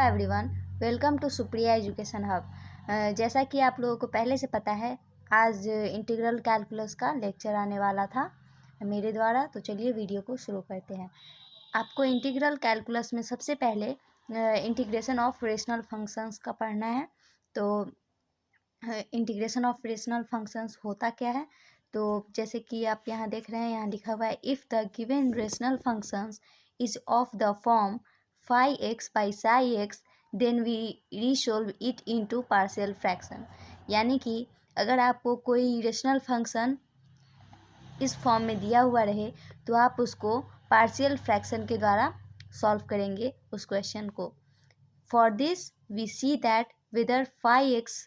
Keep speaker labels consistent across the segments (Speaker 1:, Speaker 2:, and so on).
Speaker 1: Everyone, welcome to Supriya education hub. जैसा कि आप लोगों को पहले से पता है, आज इंटीग्रल कैलकुलस का लेक्चर आने वाला था मेरे द्वारा। तो चलिए वीडियो को शुरू करते हैं। आपको इंटीग्रल कैलकुलस में सबसे पहले इंटीग्रेशन ऑफ रेशनल फंक्शंस का पढ़ना है। तो इंटीग्रेशन ऑफ रेशनल फंक्शंस होता क्या है, तो जैसे कि आप यहाँ देख रहे हैं, यहाँ लिखा हुआ है if the given rational functions is of the form phi x by psi x then we resolve it into partial fraction। यानी कि अगर आपको कोई रेशनल फंक्शन इस फॉर्म में दिया हुआ रहे तो आप उसको पार्शियल फ्रैक्शन के द्वारा सॉल्व करेंगे उस क्वेश्चन को। For this we see that whether phi x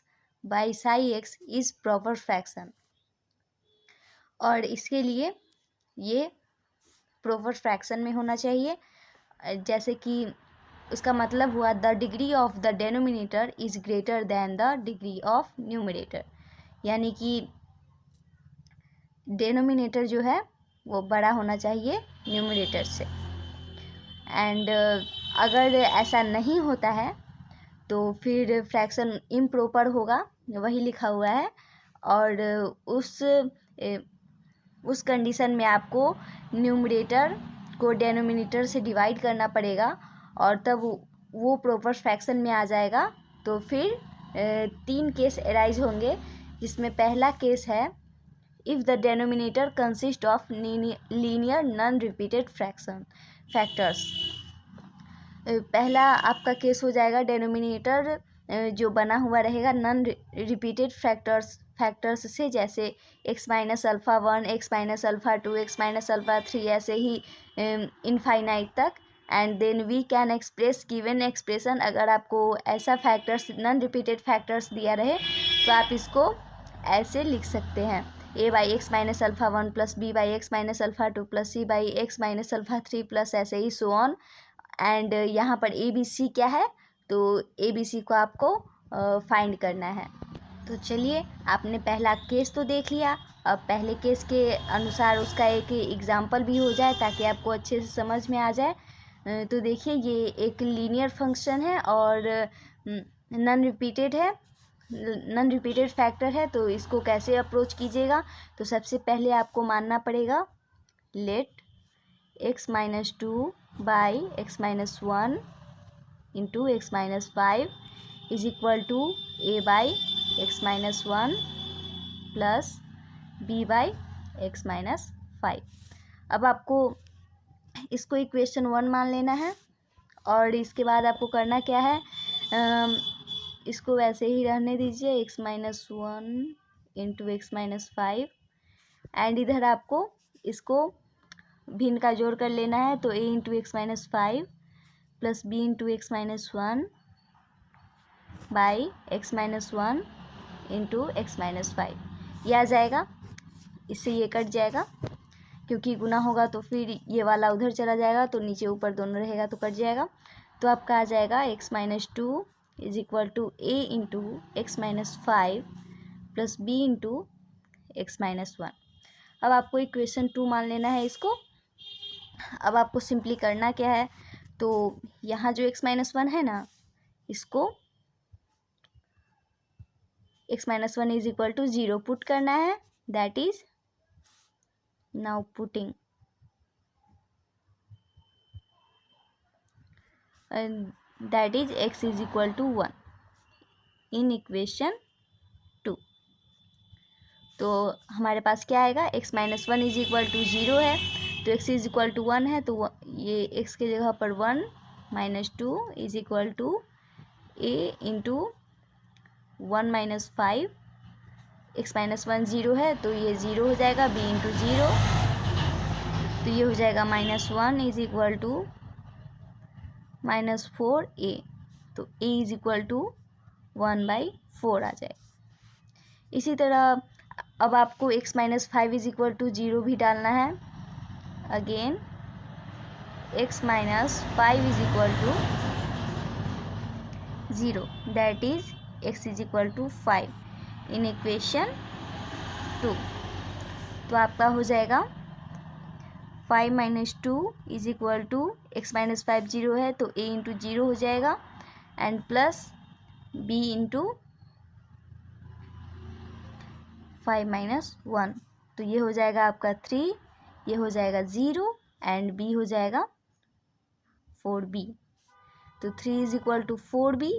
Speaker 1: by psi x is proper fraction, और इसके लिए ये प्रॉपर फ्रैक्शन में होना चाहिए। जैसे कि उसका मतलब हुआ the degree of the denominator is greater than the degree of numerator, यानी कि डेनोमिनेटर जो है वो बड़ा होना चाहिए न्यूमरेटर से। एंड अगर ऐसा नहीं होता है तो फिर फ्रैक्शन इम्प्रॉपर होगा, वही लिखा हुआ है। और उस कंडीशन में आपको न्यूमरेटर को डेनोमिनेटर से डिवाइड करना पड़ेगा और तब वो प्रॉपर फ्रैक्शन में आ जाएगा। तो फिर 3 केस अराइज होंगे, जिसमें पहला केस है if the denominator consist of linear non repeated factors. पहला आपका केस हो जाएगा डेनोमिनेटर जो बना हुआ रहेगा नॉन रिपीटेड फैक्टर्स से, जैसे x minus alpha 1, x minus alpha 2, x minus alpha 3, ऐसे ही इनफाइनाइट तक। And then we can express given expression. अगर आपको ऐसा फैक्टर्स नॉन रिपीटेड फैक्टर्स दिया रहे तो आप इसको ऐसे लिख सकते हैं a by x minus alpha 1 plus b by x minus alpha 2 plus c by x minus alpha 3 plus ऐसे ही सो ऑन। एंड यहाँ पर ए बी सी क्या है, तो ए बी सी को आपको फाइंड करना है। तो चलिए, आपने पहला केस तो देख लिया। अब पहले केस के अनुसार उसका एक एग्जाम्पल भी हो जाए ताकि आपको अच्छे से समझ में आ जाए। तो देखिए, ये एक लीनियर फंक्शन है और नॉन रिपीटेड है, नॉन रिपीटेड फैक्टर है। तो इसको कैसे अप्रोच कीजिएगा, तो सबसे पहले आपको मानना पड़ेगा let x minus 2 by x minus 1 into x minus 5 is equal to a by x minus 1 plus b by x minus 5। अब आपको इसको इक्वेशन 1 मान लेना है और इसके बाद आपको करना क्या है, इसको वैसे ही रहने दीजिए x minus 1 into x minus 5। And इधर आपको इसको भिन्न का जोड़ कर लेना है, तो a into x minus 5 plus b into x minus 1 by x minus 1 into x minus 5 ये आ जाएगा। इससे ये कट जाएगा, क्योंकि गुना होगा तो फिर ये वाला उधर चला जाएगा, तो नीचे ऊपर दोनों रहेगा तो कट जाएगा। तो आपका आ जाएगा x minus 2 is equal to a into x minus 5 plus b into x minus 1। अब आपको इक्वेशन 2 मान लेना है इसको। अब आपको सिंपली करना क्या है, तो यहाँ जो x माइनस 1 है ना, इसको x minus 1 is equal to 0 put करना है। That is now putting that is x is equal to 1 in equation 2। तो हमारे पास क्या आएगा, x minus 1 is equal to 0 है, तो x इज इक्वल टू 1 है, तो ये x के जगह पर 1 minus 2 is equal to a into 1 minus 5। x minus 1 0 है तो ये 0 हो जाएगा, b इंटू 0, तो ये हो जाएगा minus 1 is equal to minus 4a, तो a इज इक्वल टू 1/4 आ जाएगा। इसी तरह अब आपको x minus 5 is equal to 0 भी डालना है। Again x minus 5 is equal to 0, that is x is equal to 5 in equation 2। तो आपका हो जाएगा 5 minus 2 is equal to x minus 5 0 है, तो a इंटू 0 हो जाएगा। And plus b into 5 minus 1, तो ये हो जाएगा आपका 3, ये हो जाएगा 0 एंड b हो जाएगा 4b। तो 3 is equal to 4b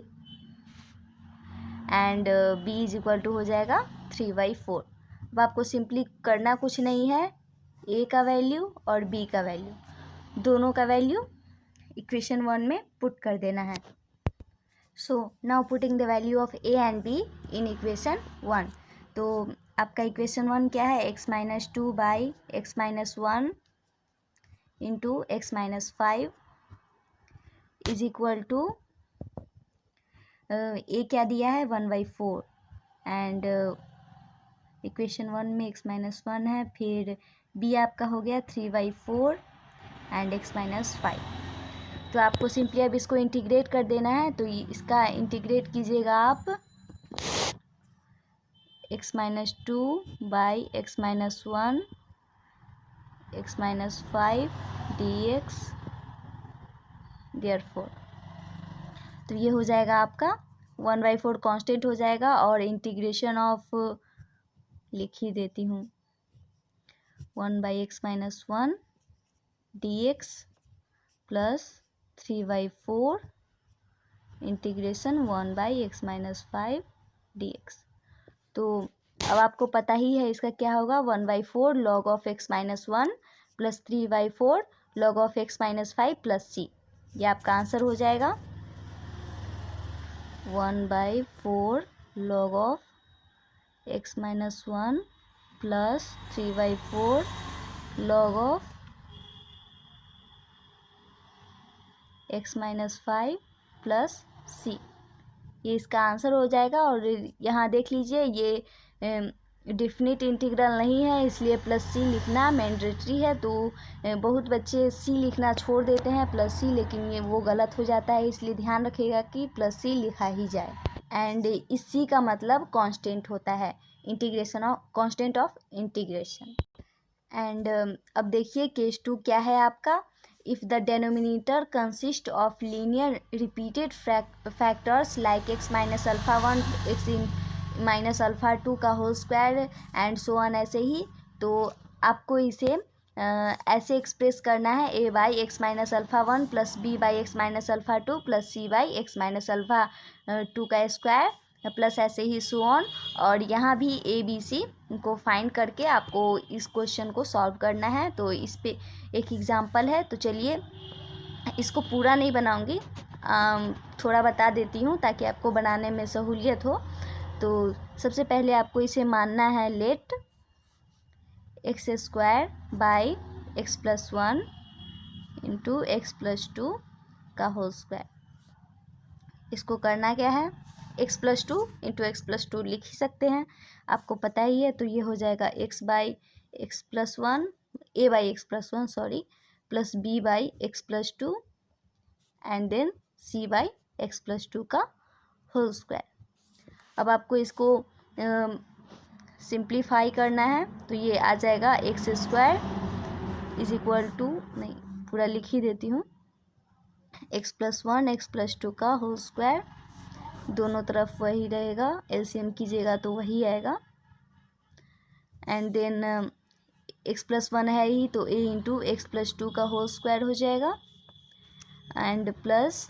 Speaker 1: and b is equal to हो जाएगा 3/4। अब आपको सिंपली करना कुछ नहीं है, a का वैल्यू और b का वैल्यू, दोनों का वैल्यू इक्वेशन 1 में पुट कर देना है। So now putting the value of a and b in equation 1। तो आपका इक्वेशन 1 क्या है, x minus 2 by x minus 1 into x minus 5 is equal to A क्या दिया है 1/4 एंड इक्वेशन 1 में x माइनस 1 है, फिर b आपका हो गया 3/4 एंड x माइनस 5। तो आपको सिंपली अब इसको इंटीग्रेट कर देना है, तो इसका इंटीग्रेट कीजिएगा आप x minus 2 by x minus 1 x minus 5 dx therefore. तो ये हो जाएगा आपका 1/4 कांस्टेंट हो जाएगा और इंटीग्रेशन ऑफ लिख ही देती हूँ 1 by x minus 1 dx plus 3/4 integration 1 by x minus 5 dx। तो अब आपको पता ही है इसका क्या होगा, 1/4 log of x minus 1 plus 3/4 log of x minus 5 plus c, ये आपका आंसर हो जाएगा 1/4 log of x minus 1 plus 3/4 log of x minus 5 plus c, ये इसका आंसर हो जाएगा। और यहाँ देख लीजिए ये डिफिनिट इंटीग्रल नहीं है, इसलिए प्लस सी लिखना मैंडेटरी है। तो बहुत बच्चे सी लिखना छोड़ देते हैं प्लस सी, लेकिन ये वो गलत हो जाता है, इसलिए ध्यान रखिएगा कि प्लस सी लिखा ही जाए। एंड इस सी का मतलब कांस्टेंट होता है, integration of constant of integration. And अब देखिए केस 2 क्या है आपका, if the denominator consists of linear repeated factors like x minus alpha 1 x minus alpha 2 का whole square and so on, ऐसे ही। तो आपको इसे ऐसे एक्सप्रेस करना है a by x minus alpha 1 plus b by x minus alpha 2 plus c by x minus alpha 2 का स्क्वायर प्लस ऐसे ही सो ऑन। और यहाँ भी ए बी सी को फाइंड करके आपको इस क्वेश्चन को सॉल्व करना है। तो इस पे एक एग्जांपल है, तो चलिए इसको पूरा नहीं बनाऊंगी, थोड़ा बता देती हूँ ताकि आपको बनाने में सहूलियत हो। तो सबसे पहले आपको इसे मानना है let x square by x plus 1 into x plus 2 का होल स्क्वायर। इसको करना क्या है, x plus 2 into x plus 2 लिख ही सकते हैं, आपको पता ही है। तो ये हो जाएगा x by x plus 1 A by x plus 1 sorry plus B by x plus 2 and then C by x plus 2 का होल स्क्वायर। अब आपको इसको सिंप्लीफाई करना है, तो ये आ जाएगा x square is equal to, नहीं पूरा लिख ही देती हूँ, एक्स प्लस 1 एक्स प्लस 2 का होल स्क्वायर, दोनों तरफ वही रहेगा, एलसीएम कीजिएगा तो वही आएगा। एंड देन एक्स प्लस 1 है ही, तो ए इंटू एक्स प्लस 2 का होल स्क्वायर हो जाएगा। एंड प्लस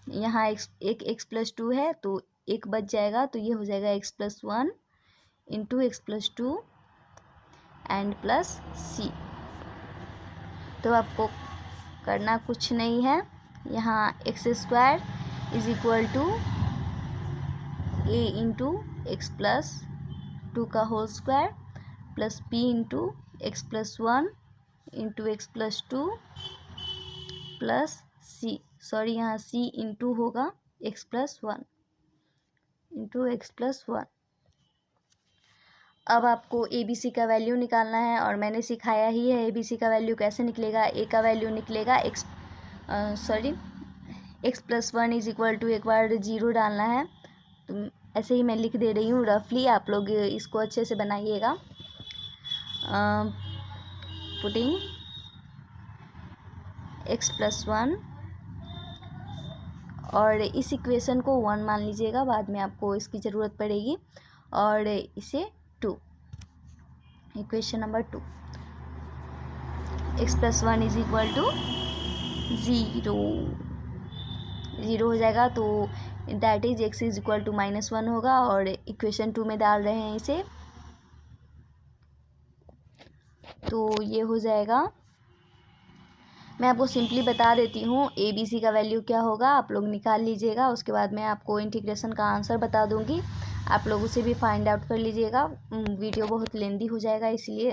Speaker 1: यहाँ एक एक्स प्लस 2 है तो एक बच जाएगा, तो ये हो जाएगा x plus 1 into x plus 2 and plus C. तो आपको करना कुछ नहीं है, यहाँ x square is equal to A into x plus 2 का whole square plus B into x plus 1 into x plus 2 plus C, sorry यहाँ सी इंटू होगा x plus 1 into x plus 1। अब आपको ए बी सी का value निकालना है और मैंने सिखाया ही है ए बी सी का वैल्यू कैसे निकलेगा। ए का वैल्यू निकलेगा x plus 1 is equal to, एक बार 0 डालना है, तो ऐसे ही मैं लिख दे रही हूँ रफली, आप लोग इसको अच्छे से बनाइएगा। पुटिंग एक्स प्लस 1 और इस इक्वेशन को 1 मान लीजिएगा, बाद में आपको इसकी ज़रूरत पड़ेगी। और इसे 2, इक्वेशन नंबर 2, x + 1 = 0 हो जाएगा। तो दैट इज x = -1 होगा। और इक्वेशन 2 में डाल रहे हैं इसे, तो ये हो जाएगा। मैं आपको सिंपली बता देती हूँ ABC का वैल्यू क्या होगा, आप लोग निकाल लीजिएगा। उसके बाद मैं आपको इंटीग्रेशन का आंसर बता दूँगी, आप लोग उसे भी फाइंड आउट कर लीजिएगा। वीडियो बहुत लेंदी हो जाएगा इसलिए।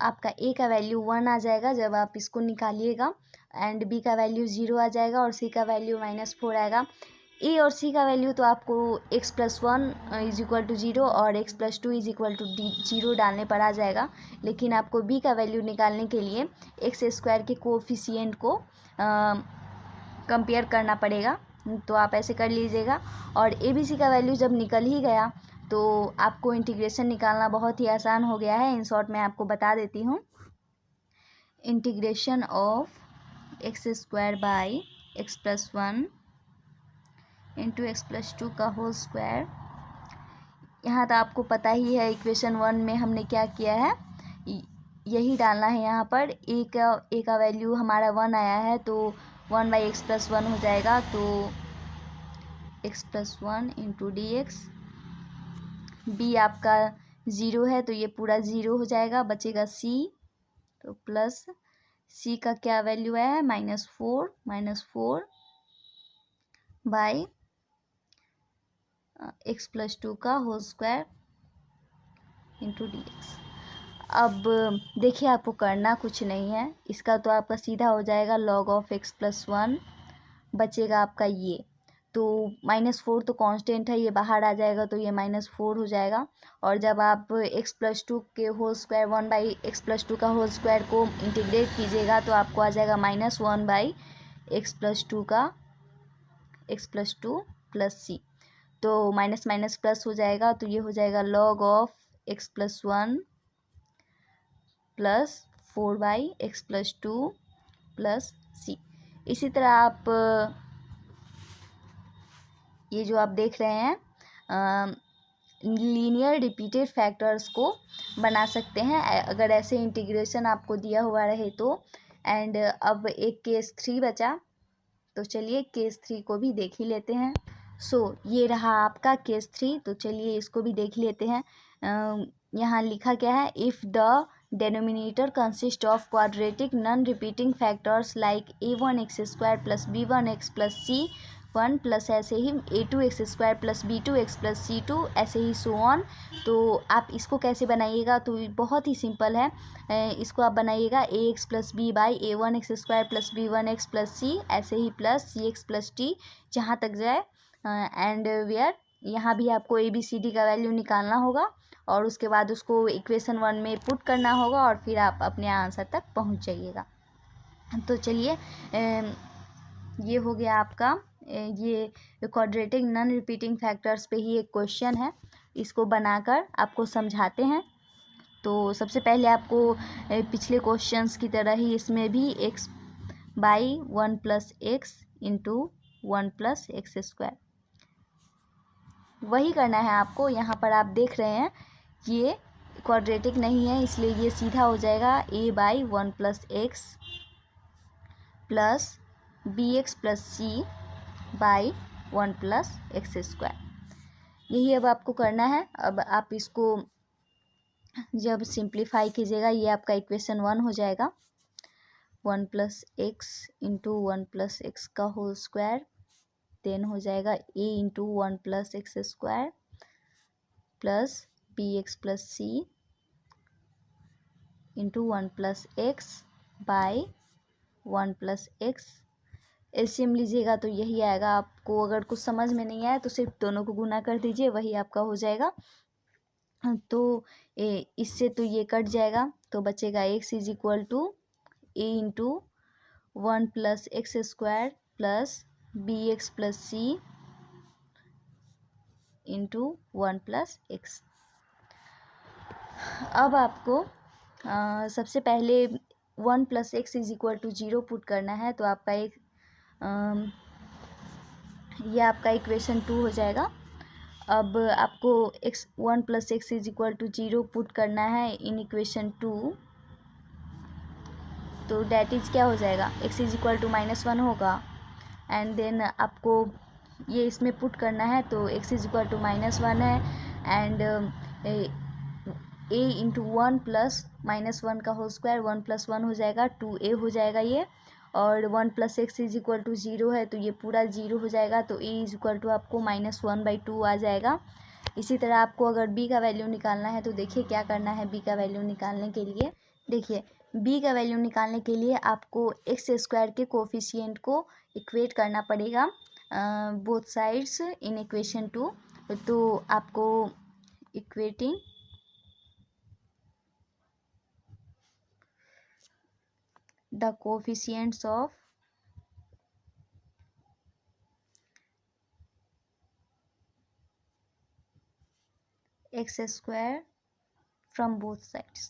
Speaker 1: आपका A का वैल्यू 1 आ जाएगा जब आप इसको निकालिएगा, एंड B का वैल्यू 0 आ जाएगा, और C का वैल्यू -4 आएगा। A और C का वैल्यू तो आपको x + 1 = 0 और x + 2 = 0 डालने पर आ जाएगा। लेकिन आपको B का वैल्यू निकालने के लिए x² के कोफिशिएंट को कंपेयर करना पड़ेगा, तो आप ऐसे कर लीजिएगा। और ABC का वैल्यू जब निकल ही गया तो आपको इंटीग्रेशन निकालना बहुत ही आसान हो गया है। इन शॉर्ट मैं आपको बता देती हूँ। Integration of x² by x + 1 into x + 2 का होल स्क्वायर। यहाँ तो आपको पता ही है इक्वेशन 1 में हमने क्या किया है, यही डालना है यहाँ पर। a का वैल्यू हमारा 1 आया है, तो 1/x + 1 हो जाएगा। तो x + 1 इंटू dx। b आपका 0 है तो ये पूरा 0 हो जाएगा, बचेगा c। तो प्लस c का क्या वैल्यू आया है, -4 बाई x + 2 का होल स्क्वायर इंटू dx। अब देखिए, आपको करना कुछ नहीं है, इसका तो आपका सीधा हो जाएगा log of x + 1, बचेगा आपका ये। तो -4 तो कांस्टेंट है, ये बाहर आ जाएगा, तो ये -4 हो जाएगा। और जब आप x + 2 के होल स्क्वायर 1/x + 2 का होल स्क्वायर को इंटीग्रेट कीजिएगा तो आपको आ जाएगा -1/x + 2 का x + 2 + c। तो माइनस माइनस प्लस हो जाएगा, तो ये हो जाएगा log of x + 1 + 4/x + 2 + c। इसी तरह आप ये जो आप देख रहे हैं लीनियर रिपीटेड फैक्टर्स को बना सकते हैं अगर ऐसे इंटीग्रेशन आपको दिया हुआ रहे तो। एंड अब एक केस 3 बचा, तो चलिए केस 3 को भी देख ही लेते हैं। ये रहा आपका केस 3, तो चलिए इसको भी देख लेते हैं। यहाँ लिखा क्या है, if the denominator consists of quadratic non-repeating factors like a1x² + b1x + c1 + ऐसे ही a2x² + b2x + c2 ऐसे ही सो ऑन। तो आप इसको कैसे बनाइएगा, तो बहुत ही सिंपल है। इसको आप बनाइएगा ax + b by a1x² + b1x + c ऐसे ही प्लस cx + t जहाँ तक जाए। एंड वेयर यहाँ भी आपको ABCD का वैल्यू निकालना होगा और उसके बाद उसको इक्वेशन 1 में पुट करना होगा और फिर आप अपने आंसर तक पहुंच जाइएगा। तो चलिए ये हो गया आपका ये क्वाड्रेटिक नॉन रिपीटिंग फैक्टर्स पे ही एक क्वेश्चन है, इसको बनाकर आपको समझाते हैं। तो सबसे पहले आपको पिछले क्वेश्चंस की तरह ही इसमें भी x/1 + x इंटू 1 + x² वही करना है आपको। यहाँ पर आप देख रहे हैं ये क्वाड्रेटिक नहीं है, इसलिए ये सीधा हो जाएगा a/1 + x + bx + c/1 + x²। यही अब आपको करना है। अब आप इसको जब सिंप्लीफाई कीजिएगा, ये आपका इक्वेशन 1 हो जाएगा। 1 + x इंटू 1 + x का होल स्क्वायर, देन हो जाएगा a into 1 + x² plus bx + c into 1 + x by 1 + x। LCM लीजिएगा तो यही आएगा। आपको अगर कुछ समझ में नहीं आया तो सिर्फ दोनों को गुना कर दीजिए, वही आपका हो जाएगा। तो इससे तो ये कट जाएगा, तो बचेगा x = a into 1 + x² plus bx + c into 1 + x। अब आपको सबसे पहले 1 + x = 0 पुट करना है, तो आपका एक ये आपका इक्वेशन 2 हो जाएगा। अब आपको x 1 + x = 0 पुट करना है इन इक्वेशन 2। तो डैट इज़ क्या हो जाएगा, x = -1 होगा। एंड देन आपको ये इसमें पुट करना है, तो x = -1 है। एंड a × 1 + -1 का होल स्क्वायर 1 + 1 हो जाएगा, 2a हो जाएगा ये। और 1 + x = 0 है, तो ये पूरा 0 हो जाएगा, तो a = आपको -1/2 आ जाएगा। इसी तरह आपको अगर b का वैल्यू निकालना है तो देखिए क्या करना है। b का वैल्यू निकालने के लिए देखिए, b का वैल्यू निकालने के लिए आपको x² के कोफिशिएंट को इक्वेट करना पड़ेगा बोथ साइड्स इन इक्वेशन 2। तो आपको equating the coefficients of x² from both sides।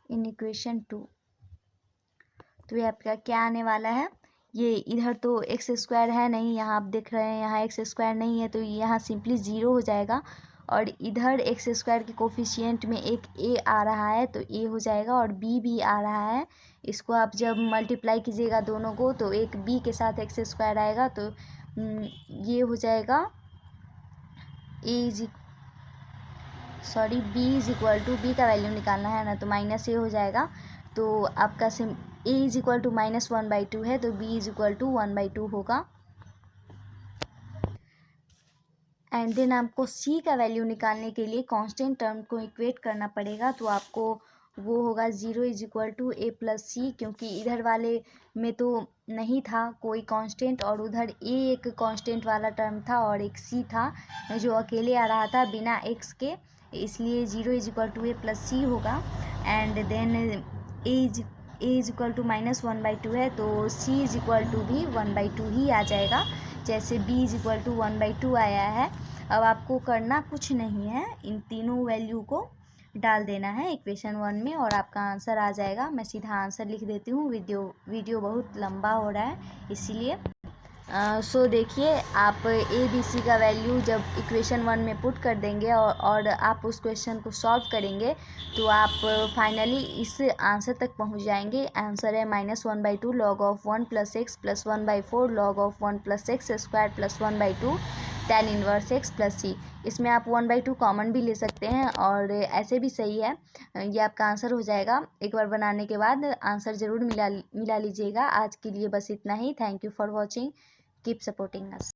Speaker 1: In equation 2। तो ये आपका क्या आने वाला है, ये इधर तो x² है नहीं, यहाँ आप देख रहे हैं यहाँ x² नहीं है, तो यहाँ सिंपली 0 हो जाएगा। और इधर x² के कोफिशिएंट में एक a आ रहा है, तो a हो जाएगा, और b भी आ रहा है। इसको आप जब मल्टीप्लाई कीजिएगा दोनों को, तो एक b के साथ x² आएगा, तो ये हो जाएगा b का वैल्यू निकालना है ना, तो -a हो जाएगा। तो आपका a = -1/2 है, तो b = 1/2 होगा। एंड देन आपको c का वैल्यू निकालने के लिए कांस्टेंट टर्म को इक्वेट करना पड़ेगा। तो आपको वो होगा 0 = a + c, क्योंकि इधर वाले में तो नहीं था कोई कांस्टेंट, और उधर a एक कांस्टेंट वाला टर्म था और एक c था जो अकेले आ रहा था बिना x के, इसलिए 0 = a + c होगा। एंड देन a = -1/2 है, तो c = भी 1/2 ही आ जाएगा, जैसे b = 1/2 आया है। अब आपको करना कुछ नहीं है, इन तीनों वैल्यू को डाल देना है इक्वेशन 1 में और आपका आंसर आ जाएगा। मैं सीधा आंसर लिख देती हूँ, वीडियो बहुत लंबा हो रहा है इसीलिए। सो देखिए, आप ABC का वैल्यू जब इक्वेशन 1 में पुट कर देंगे और आप उस क्वेश्चन को सॉल्व करेंगे, तो आप फाइनली इस आंसर तक पहुंच जाएंगे। आंसर है -1/2 log of 1 + x + 1/4 log of 1 + x² + 1/2 tan inverse x + c। इसमें आप 1/2 कॉमन भी ले सकते हैं और ऐसे भी सही है। ये आपका आंसर हो जाएगा। एक बार बनाने के बाद आंसर ज़रूर मिला लीजिएगा। आज के लिए बस इतना ही। Thank you for watching. Keep supporting us.